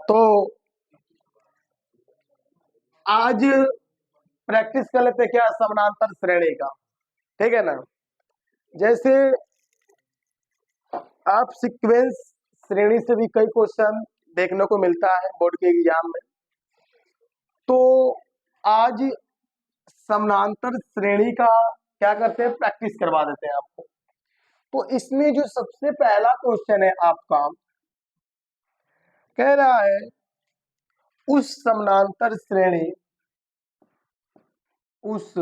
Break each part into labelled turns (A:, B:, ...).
A: तो आज प्रैक्टिस कर लेते हैं क्या समानांतर श्रेणी का। ठीक है ना। जैसे आप सीक्वेंस श्रेणी से भी कई क्वेश्चन देखने को मिलता है बोर्ड के एग्जाम में। तो आज समानांतर श्रेणी का क्या करते हैं, प्रैक्टिस करवा देते हैं आपको। तो इसमें जो सबसे पहला क्वेश्चन है आपका, कह रहा है उस समानांतर श्रेणी उस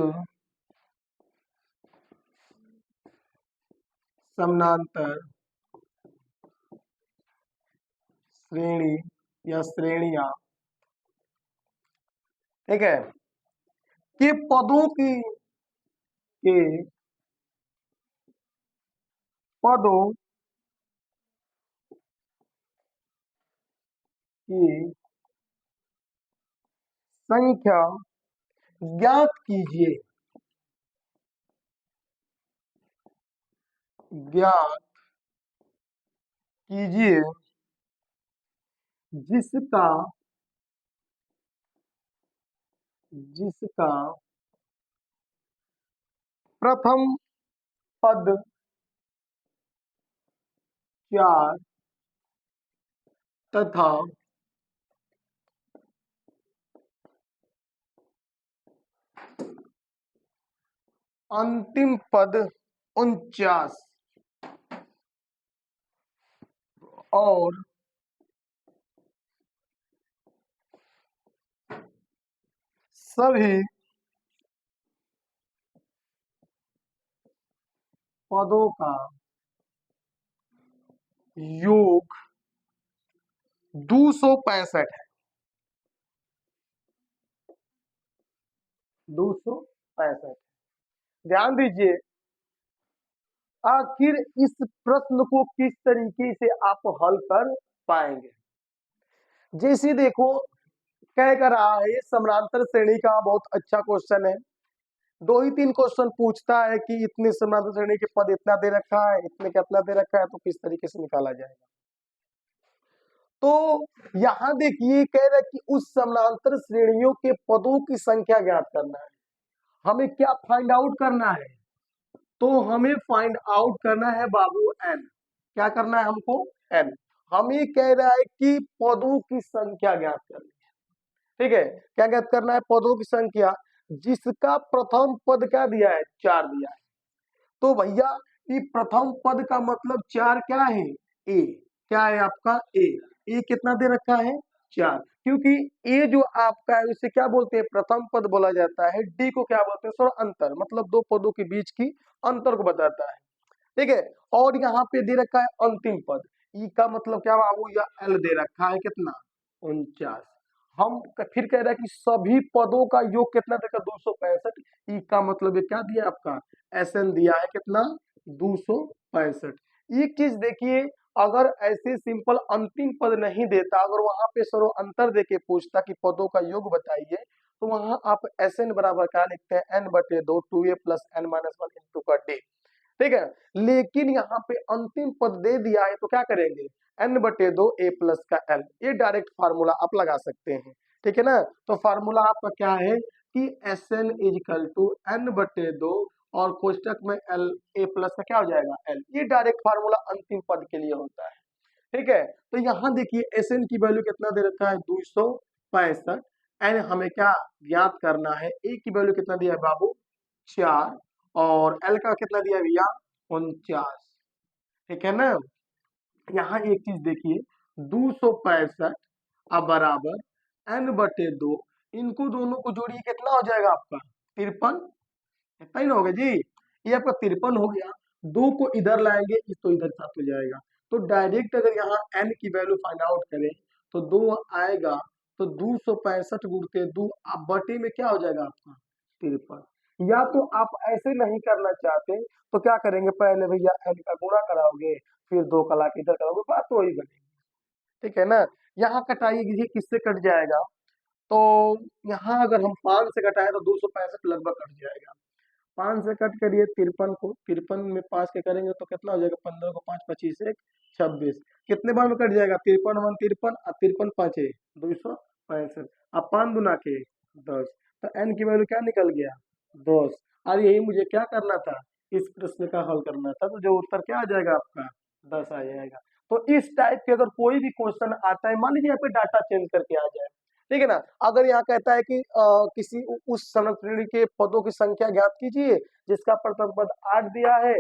A: समानांतर श्रेणी या श्रेणियां, ठीक है, कि पदों की के पदों की संख्या ज्ञात कीजिए। ज्ञात कीजिए जिसका जिसका प्रथम पद 4 तथा अंतिम पद 49 और सभी पदों का योग 265 है। 265। ध्यान दीजिए, आखिर इस प्रश्न को किस तरीके से आप हल कर पाएंगे। जैसे देखो, कह कर रहा है समानांतर श्रेणी का बहुत अच्छा क्वेश्चन है। 2 ही 3 क्वेश्चन पूछता है कि इतने समानांतर श्रेणी के पद इतना दे रखा है, इतने कितना दे रखा है, तो किस तरीके से निकाला जाएगा। तो यहां देखिए, कह रहा है कि उस समानांतर श्रेणियों के पदों की संख्या ज्ञात करना है। हमें क्या फाइंड आउट करना है, तो हमें फाइंड आउट करना है बाबू एन। क्या करना है हमको, एन। हमें कह रहा है कि पदों की संख्या ज्ञात करनी है। ठीक है, क्या ज्ञात करना है, पदों की संख्या जिसका प्रथम पद क्या दिया है, 4 दिया है। तो भैया ये प्रथम पद का मतलब 4 क्या है, ए। क्या है आपका, ए कितना दे रखा है, 4। क्योंकि ए जो आपका है उसे क्या बोलते हैं, प्रथम पद बोला जाता है। डी को क्या बोलते हैं, सर अंतर, मतलब 2 पदों के बीच की अंतर को बताता है। ठीक है, और यहाँ पे दे रखा है अंतिम पद। ई का मतलब क्या बाबू, या एल दे रखा है कितना, 49। हम फिर कह रहे हैं कि सभी पदों का योग कितना देखा, 265। ई का मतलब ये क्या दिया आपका, एस एन दिया है कितना, 265। एक चीज देखिए, अगर ऐसे सिंपल अंतिम पद नहीं देता, अगर वहां पे सरो अंतर देके पूछता कि पदों का योग बताइए, तो वहां आप एस एन बराबर क्या लिखते हैं, n/2 2a + n-1 इंटू का डी। ठीक है, लेकिन यहाँ पे अंतिम पद दे दिया है तो क्या करेंगे, n/2 a + का l। ये डायरेक्ट फार्मूला आप लगा सकते हैं। ठीक है ना। तो फार्मूला आपका क्या है कि Sn = n/2 और कोष्टक में l a + का क्या हो जाएगा, l। ये डायरेक्ट फार्मूला अंतिम पद के लिए होता है। ठीक है, तो यहाँ देखिए Sn की वैल्यू कितना दे रखा है, 265। एन हमें क्या ज्ञात करना है, ए की वैल्यू कितना दिया है बाबू, 4, और एल का कितना दिया है भैया, 49। ठीक है ना। यहाँ एक चीज देखिए, 265 अब बराबर n/2, इनको दोनों को जोड़िए कितना हो जाएगा आपका, 53। इतना ही ना होगा जी, ये आपका 53 हो गया। 2 को इधर लाएंगे तो इधर 7 हो जाएगा। तो डायरेक्ट अगर यहाँ n की वैल्यू फाइंड आउट करें तो 2 आएगा, तो 265 गुणते 2 अब बटे में क्या हो जाएगा आपका, 53। या तो आप ऐसे नहीं करना चाहते तो क्या करेंगे, पहले भैया n का गुणा कराओगे, फिर 2 का लाके इधर कराओगे, बात तो वही बनेगी। ठीक है ना। यहाँ कटाइए, ये किससे कट जाएगा, तो यहाँ अगर हम 5 से घटाएं तो 265 लगभग कट जाएगा। 5 से कट करिए 53 को, 53 में 5 के करेंगे तो कितना हो जाएगा, 15 को 5 25 1 26, कितने बार में कट जाएगा, 53 53 और 53 5 265, अब 5 दुना के 10, तो n की वैल्यू क्या निकल गया 10। और यही मुझे क्या करना था, इस प्रश्न का हल करना था, तो जो उत्तर क्या आ जाएगा आपका 10 आ जाएगा। तो इस टाइप के अगर कोई भी क्वेश्चन आता है, मान लीजिए यहाँ पे डाटा चेंज करके आ जाए, ठीक है ना, अगर यहाँ कहता है कि किसी उस सनक श्रेणी के पदों की संख्या ज्ञात कीजिए जिसका प्रथम पद 8 दिया है,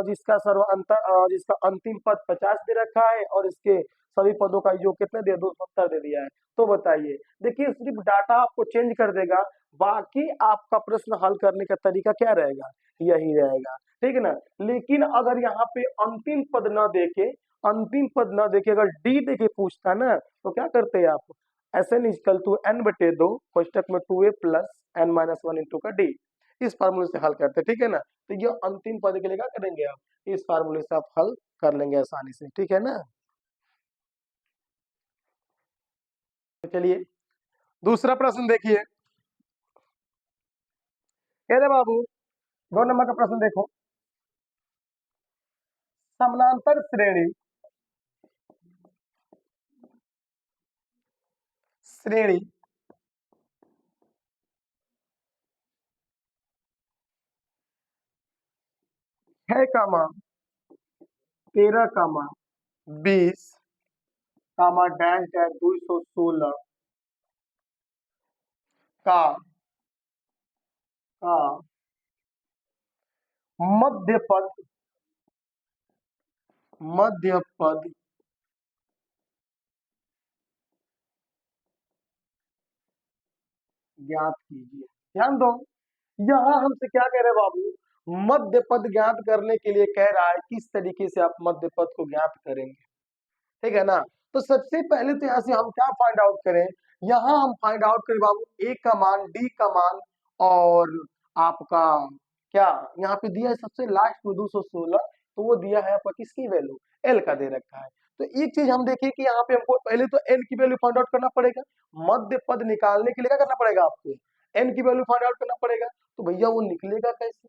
A: जिसका अंतिम पद 50 दे रखा है और इसके सभी पदों का योग कितने दिया 270 दे दिया है, तो बताइए। देखिए सिर्फ डाटा आपको चेंज कर देगा, बाकी आपका प्रश्न हल करने का तरीका क्या रहेगा, यही रहेगा, ठीक है ना। लेकिन अगर यहाँ पे अंतिम पद न देके अगर डी देके पूछता ना, तो क्या करते हैं आप, एन इजकल टू एन बटे 2 कोष्टक में 2a plus n minus 1 into का डी, इस फार्मूले से हल करते हैं, ठीक है ना। तो ये अंतिम पद के लिए क्या करेंगे आप, इस फार्मूले से आप हल कर लेंगे आसानी से, ठीक है ना। तो चलिए दूसरा प्रश्न देखिए, कह रहे बाबू 2 नंबर का प्रश्न देखो, समानांतर श्रेणी है कामा 13 कामा 20 कामा डैश डैश 216 का का मध्य पद ज्ञात कीजिए। ध्यान दो, यहाँ हमसे क्या कह रहे हैं बाबू, मध्य पद ज्ञात करने के लिए कह रहा है किस तरीके से आप मध्य पद को ज्ञात करेंगे, ठीक है ना। तो सबसे पहले तो यहाँ से हम क्या फाइंड आउट करें, यहाँ हम फाइंड आउट करें बाबू ए का मान, डी का मान, और आपका क्या यहाँ पे दिया है सबसे लास्ट में 216, तो वो दिया है आपका किसकी वैल्यू, एल का दे रखा है। तो एक चीज हम देखिए कि यहाँ पे हमको पहले तो एन की वैल्यू फाइंड आउट करना पड़ेगा, मध्य पद निकालने के लिए क्या करना पड़ेगा आपको, एन की वैल्यू फाइंड आउट करना पड़ेगा। तो भैया वो निकलेगा कैसे,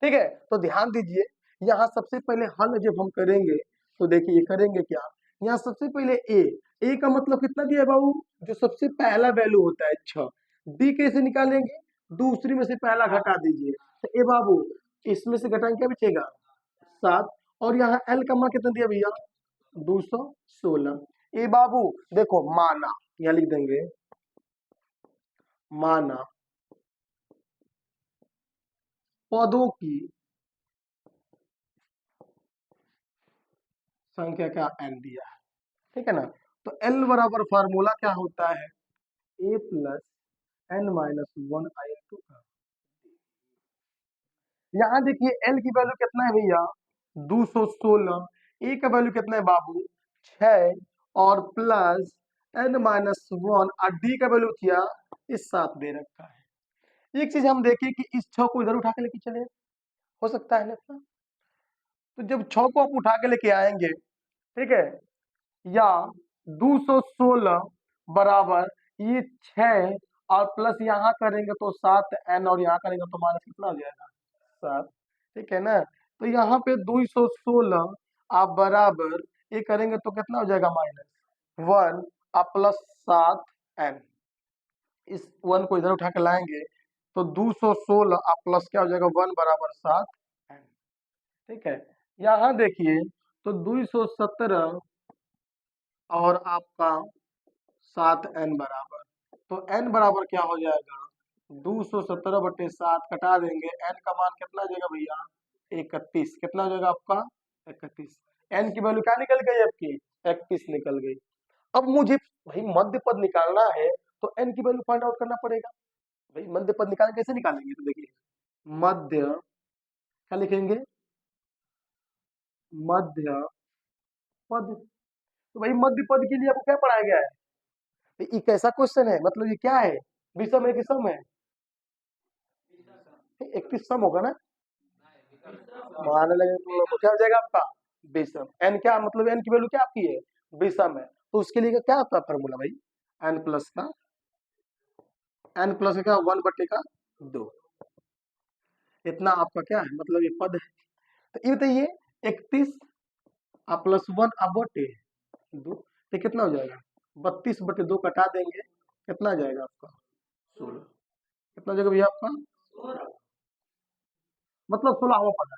A: ठीक है। तो ध्यान दीजिए, यहाँ सबसे पहले हल जब हम करेंगे तो देखिए करेंगे क्या, यहाँ सबसे पहले ए का मतलब कितना दिया है बाबू, जो सबसे पहला वैल्यू होता है 6, डी कैसे निकालेंगे, दूसरी में से पहला घटा दीजिए, तो ए बाबू इसमें से घटाएंगे क्या बचेगा 7, और यहाँ एल का मान कितना दिया भैया 216। ए बाबू देखो माना, यहाँ लिख देंगे माना पदों की संख्या का एन दिया है, ठीक है ना। तो एल बराबर फार्मूला क्या होता है, ए प्लस एन माइनस 1 आई इंटू, यहाँ देखिए एल की वैल्यू कितना है भैया 216, ए का वैल्यू कितना है बाबू 6, और प्लस एन माइनस 1, और डी का वैल्यू किया इस 7 दे रखा है। एक चीज हम देखें कि इस 6 को इधर उठा के लेके चले, हो सकता है ना, तो जब 6 को आप उठा के लेके आएंगे, ठीक है, या 216 बराबर ये 6 और प्लस यहाँ करेंगे तो 7 n, और यहाँ करेंगे तो माइनस कितना हो जाएगा 7, ठीक है ना। तो यहाँ पे 216 आप बराबर ये करेंगे तो कितना हो जाएगा -1 और प्लस 7n, इस 1 को इधर उठा के लाएंगे तो 216 और प्लस क्या हो जाएगा 1 बराबर 7n, ठीक है। यहाँ देखिए तो 217 और आपका 7n बराबर, तो n बराबर क्या हो जाएगा 217/7, कटा देंगे n का मान कितना आ जाएगा भैया 31, कितना हो जाएगा आपका 31, n की वैल्यू क्या निकल गई आपकी 31 निकल गई। अब मुझे भाई मध्य पद निकालना है तो n की वैल्यू फाइंड आउट करना पड़ेगा, भाई मध्य पद निकाल कैसे निकालेंगे, तो देखिए मध्य क्या लिखेंगे, मध्य पद, तो भाई मध्य पद के लिए आपको क्या पढ़ाया गया है, ये कैसा क्वेश्चन है, मतलब ये क्या है, विषम है कि सम है, 31 सम होगा ना, मानने लगे तो क्या हो जाएगा आपका विषम, एन क्या मतलब एन की वैल्यू क्या आपकी है विषम है, तो उसके लिए क्या होता है फॉर्मूला भाई एन प्लस का 1/2, इतना आपका क्या है, मतलब ये पद है। तो ये बताइए 31 प्लस 1 बटे 2, ये कितना हो जाएगा? 32/2 कटा देंगे, कितना आ जाएगा आपका? 16। कितना हो जाएगा भैया आपका? मतलब 16वां पद है।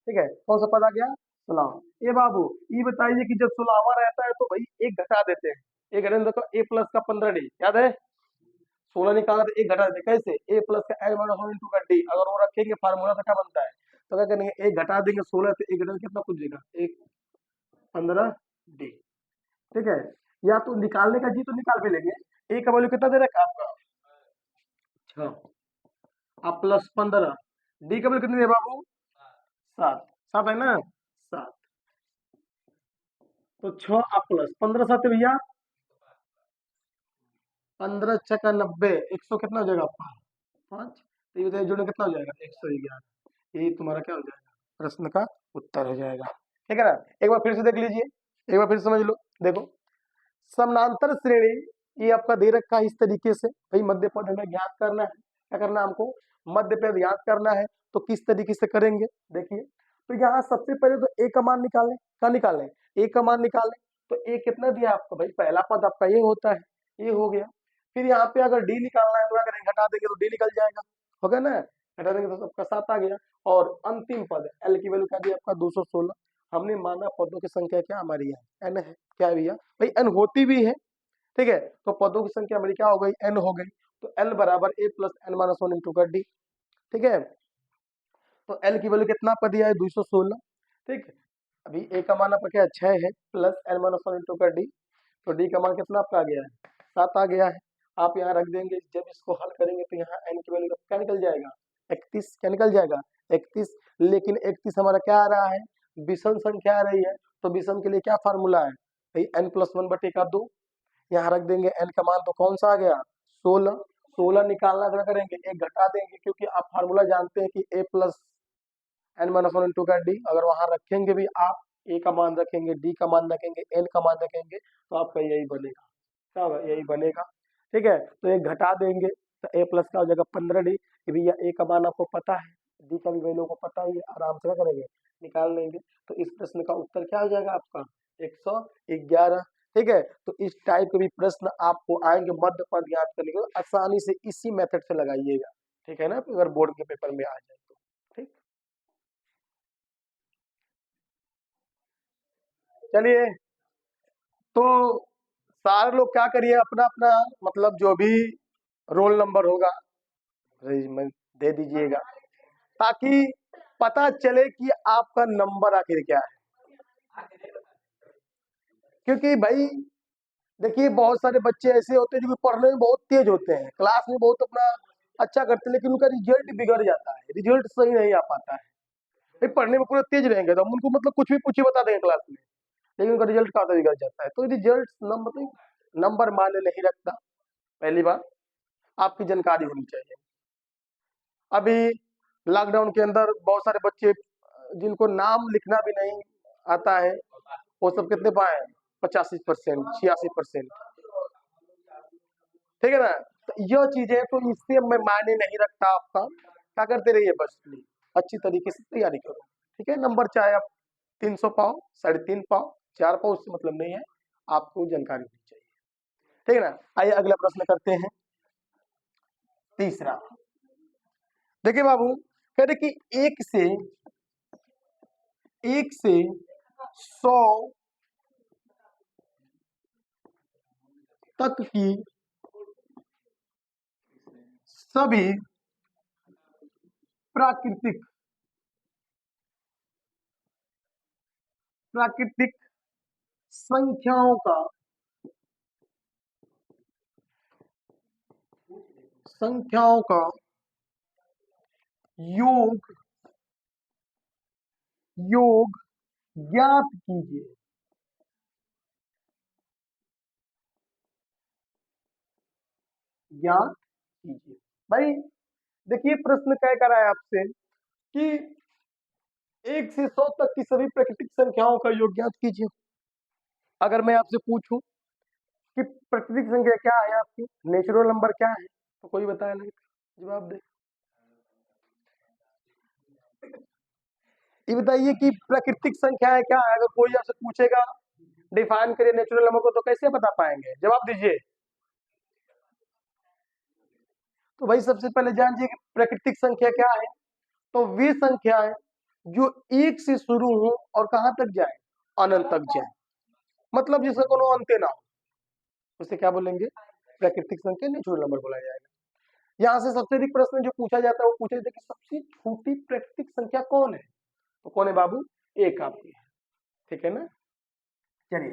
A: ठीक है, कौन सा पद आ गया? 16। ये बाबू, ये बताइए कि जब 16वां रहता है तो भाई एक घटा देते हैं। एक घटा देखो, a प्लस का 15d याद है, 16 निकालना तो एक घटा देते हैं। कैसे? a प्लस का l माइनस वन इंटू का d, अगर वो रखेंगे फार्मूला तो क्या बनता है? तो क्या करेंगे, एक घटा देंगे 16 तो एक घटा देंगे, कितना कुछ देगा? एक 15d। ठीक है, या तो निकालने का जी तो निकाल भी लेंगे। a का वैल्यू कितना दे रखा है आपका? 6 प्लस 15, d का वैल्यू कितनी है बाबू? 7। 7 है ना? 7। तो 6 प्लस 15 7 है भैया, 15 6 का 90, 100 कितना हो जाएगा आपका? 5। तो ये बताइए जोड़ने कितना हो जाएगा? 111। यही तुम्हारा क्या हो जाएगा? प्रश्न का उत्तर हो जाएगा। ठीक है ना? एक बार फिर से देख लीजिए, एक बार फिर समझ लो। देखो, समानांतर श्रेणी ये आपका दे रखा है इस तरीके से। भाई मध्य पद हमें ज्ञात करना है। क्या करना है हमको? मध्य पद ज्ञात करना है। तो किस तरीके से करेंगे देखिए। तो यहाँ सबसे पहले तो ए का मान निकालें। क्या निकालें? ए का मान निकालें। तो ए कितना दिया आपको? भाई पहला पद आपका ये होता है, ये हो गया। फिर यहाँ पे अगर डी निकालना है तो क्या करेंगे? घटा देंगे तो डी निकल जाएगा, हो गया ना? घटा देंगे तो सबका 7 आ गया। और अंतिम पद एल की वैल्यू क्या दी आपका? 216। हमने माना पदों की संख्या क्या हमारी है? एन है। क्या है भैया? भाई एन होती भी है। ठीक है, तो पदों की संख्या हमारी क्या हो गई? एन हो गई। तो एल बराबर A plus N minus one into का डी। ठीक है, तो एल की वैल्यू कितना आपका दिया है? 216। ठीक है, अभी ए का मान आपका क्या? 6 है, plus N minus one into का डी। तो डी का मान कितना आपका आ गया है? 7 आ गया है। आप यहाँ रख देंगे। जब इसको हल करेंगे तो यहाँ एन की वैल्यू क्या निकल जाएगा? 31। क्या निकल जाएगा? 31। लेकिन 31 हमारा क्या आ रहा है? विषम संख्या आ रही है। तो विषम के लिए क्या फार्मूला है? भाई एन प्लस वन बटे का 2। यहाँ रख देंगे। एन का मान तो कौन सा आ गया? 16। 16 निकालना क्या करेंगे? एक घटा देंगे, क्योंकि आप फार्मूला जानते हैं कि A plus N minus one into का डी। अगर वहां रखेंगे भी आप, ए का मान रखेंगे, डी का मान रखेंगे, एन का मान रखेंगे, तो आपका यही बनेगा। क्या होगा? यही बनेगा। ठीक है, तो एक घटा देंगे तो ए प्लस का हो जाएगा 15d। भैया ए का मान आपको पता है, डी का भी वैल्यू को पता ही है, आराम से क्या करेंगे? निकाल लेंगे। तो इस प्रश्न का उत्तर क्या हो जाएगा आपका? 111। ठीक है, तो इस टाइप के भी प्रश्न आपको आएंगे मध्य पद ज्ञात करने के लिए, आसानी से इसी मेथड से लगाइएगा। ठीक है ना, अगर बोर्ड के पेपर में आ जाए तो। ठीक, चलिए, तो सारे लोग क्या करिए, अपना अपना मतलब जो भी रोल नंबर होगा रेजिमेंट दे दीजिएगा, ताकि पता चले कि आपका नंबर आखिर क्या है। क्योंकि भाई देखिए, बहुत सारे बच्चे ऐसे होते हैं जो कि पढ़ने में बहुत तेज होते हैं, क्लास में बहुत अपना अच्छा करते हैं, लेकिन उनका रिजल्ट बिगड़ जाता है, रिजल्ट सही नहीं आ पाता है। भाई पढ़ने में पूरे तेज रहेंगे तो हम उनको मतलब कुछ भी पूछे बता देंगे क्लास में, लेकिन उनका रिजल्ट कहाँ बिगड़ जाता है। तो रिजल्ट नंबर माने नहीं रखता। पहली बात आपकी जानकारी होनी चाहिए। अभी लॉकडाउन के अंदर बहुत सारे बच्चे जिनको नाम लिखना भी नहीं आता है, वो सब कितने पाए? 85%, 86%। ठीक है ना? तो यह चीजें तो इससे मैं मायने नहीं रखता। आपका क्या करते रहिए, बस अच्छी तरीके से तैयारी करो। ठीक है, नंबर चाहे आप 300 पाओ, 3.5 पाओ, 4 पाओ, उससे मतलब नहीं है, आपको जानकारी होनी चाहिए। ठीक है ना? आइए अगला प्रश्न करते हैं, तीसरा। देखिए बाबू, कह रहे कि एक से 100 तक की सभी प्राकृतिक प्राकृतिक संख्याओं का योग योग ज्ञात कीजिए। ज्ञात कीजिए। भाई देखिए, प्रश्न क्या कर रहा है आपसे कि 1 से 100 तक की सभी प्राकृतिक संख्याओं का योग ज्ञात कीजिए। अगर मैं आपसे पूछूं कि प्राकृतिक संख्या क्या है आपकी, नेचुरल नंबर क्या है, तो कोई बताया नहीं, जवाब दे। ये बताइए कि प्राकृतिक संख्या है क्या है? अगर कोई आपसे पूछेगा डिफाइन करिए नेचुरल नंबर को, तो कैसे बता पाएंगे? जवाब दीजिए। तो भाई सबसे पहले जानिए कि प्राकृतिक संख्या क्या है। तो वे संख्या है जो एक से शुरू हो और कहां तक जाए? अनंत तक जाए, मतलब जिसका कोनो अंत ना हो, उसे क्या बोलेंगे? प्राकृतिक संख्या, नेचुरल नंबर बोला जाएगा। यहाँ से सबसे अधिक प्रश्न जो पूछा जाता है वो पूछा जाता है कि सबसे छोटी प्राकृतिक संख्या कौन है? तो कौन है बाबू? एक आपकी है, ठीक है ना। चलिए,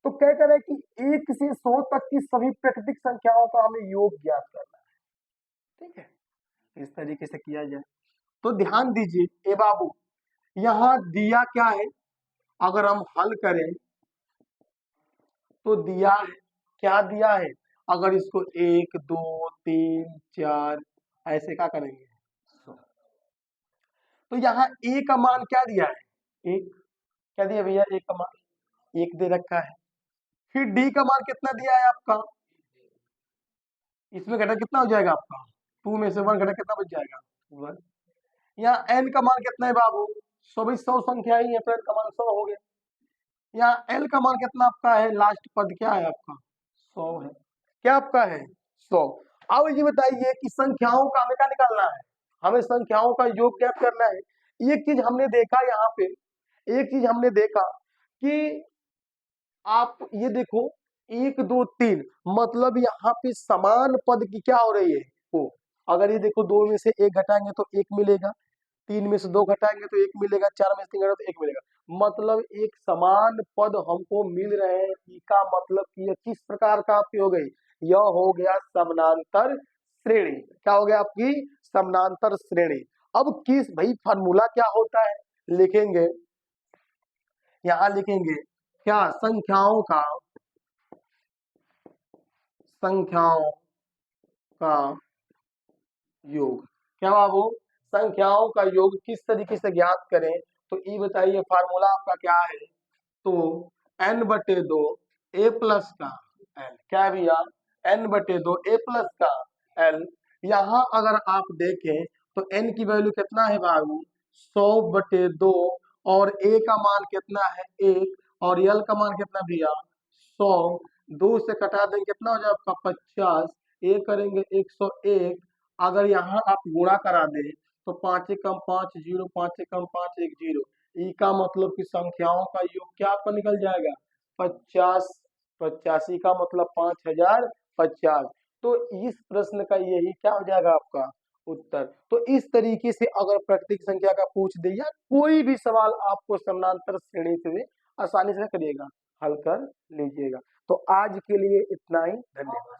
A: तो क्या कह रहे हैं कि 1 से 100 तक की सभी प्राकृतिक संख्याओं का हमें योग ज्ञात करना है, ठीक है। इस तरीके से किया जाए तो ध्यान दीजिए ए बाबू, यहाँ दिया क्या है? अगर हम हल करें तो दिया है, क्या दिया है? अगर इसको 1 2 3 4 ऐसे क्या करेंगे? तो यहाँ ए का मान क्या दिया है? एक। क्या दिया भैया? ए का मान एक दे रखा है। फिर डी का मान कितना दिया है आपका? इसमें घटा कितना हो जाएगा आपका? 2 में से 1 घटा कितना बच जाएगा? 1। यहाँ एन का मान कितना है बाबू? 100 संख्या ही है तो एन का मान 100 हो गया। यहाँ एल का मान कितना आपका है? लास्ट पद क्या है आपका? 100 है। क्या आपका है? 100। अब ये बताइए कि संख्याओं का हमें क्या निकालना है? हमें संख्याओं का योग ज्ञात करना है। एक चीज हमने देखा यहाँ पे, एक चीज हमने देखा कि आप ये देखो 1 2 3, मतलब यहाँ पे समान पद की क्या हो रही है? वो अगर ये देखो 2 में से 1 घटाएंगे तो 1 मिलेगा, 3 में से 2 घटाएंगे तो 1 मिलेगा, 4 में से 3 घटाएंगे तो 1 मिलेगा, मतलब एक समान पद हमको मिल रहे हैं। इसका मतलब कि यह किस प्रकार का आपकी हो गई? यह हो गया समानांतर श्रेणी। क्या हो गया आपकी? समानांतर श्रेणी। अब किस भाई फॉर्मूला क्या होता है? लिखेंगे, यहां लिखेंगे क्या? संख्याओं का योग। क्या बाबू? संख्याओं का योग किस तरीके से ज्ञात करें? तो ये बताइए फार्मूला आपका क्या है? तो n/2 a प्लस का l, क्या है भैया? n/2 a प्लस का l। यहाँ अगर आप देखें तो n की वैल्यू कितना है बाबू? 100/2, और a का मान कितना है? 1, और l का मान कितना भैया? 100। 2 से कटा देंगे कितना हो जाए आपका? 50। ये करेंगे 101। अगर यहाँ आप गुणा करा दे तो 5 कम 5 0, 5 कम 5 1 0। ई का मतलब कि संख्याओं का योग क्या आपका निकल जाएगा? 50। 85 का मतलब 5050। तो इस प्रश्न का यही क्या हो जाएगा आपका उत्तर। तो इस तरीके से अगर प्राकृतिक संख्या का पूछ दे या कोई भी सवाल आपको समानांतर श्रेणी से आसानी से करिएगा, हल कर लीजिएगा। तो आज के लिए इतना ही, धन्यवाद।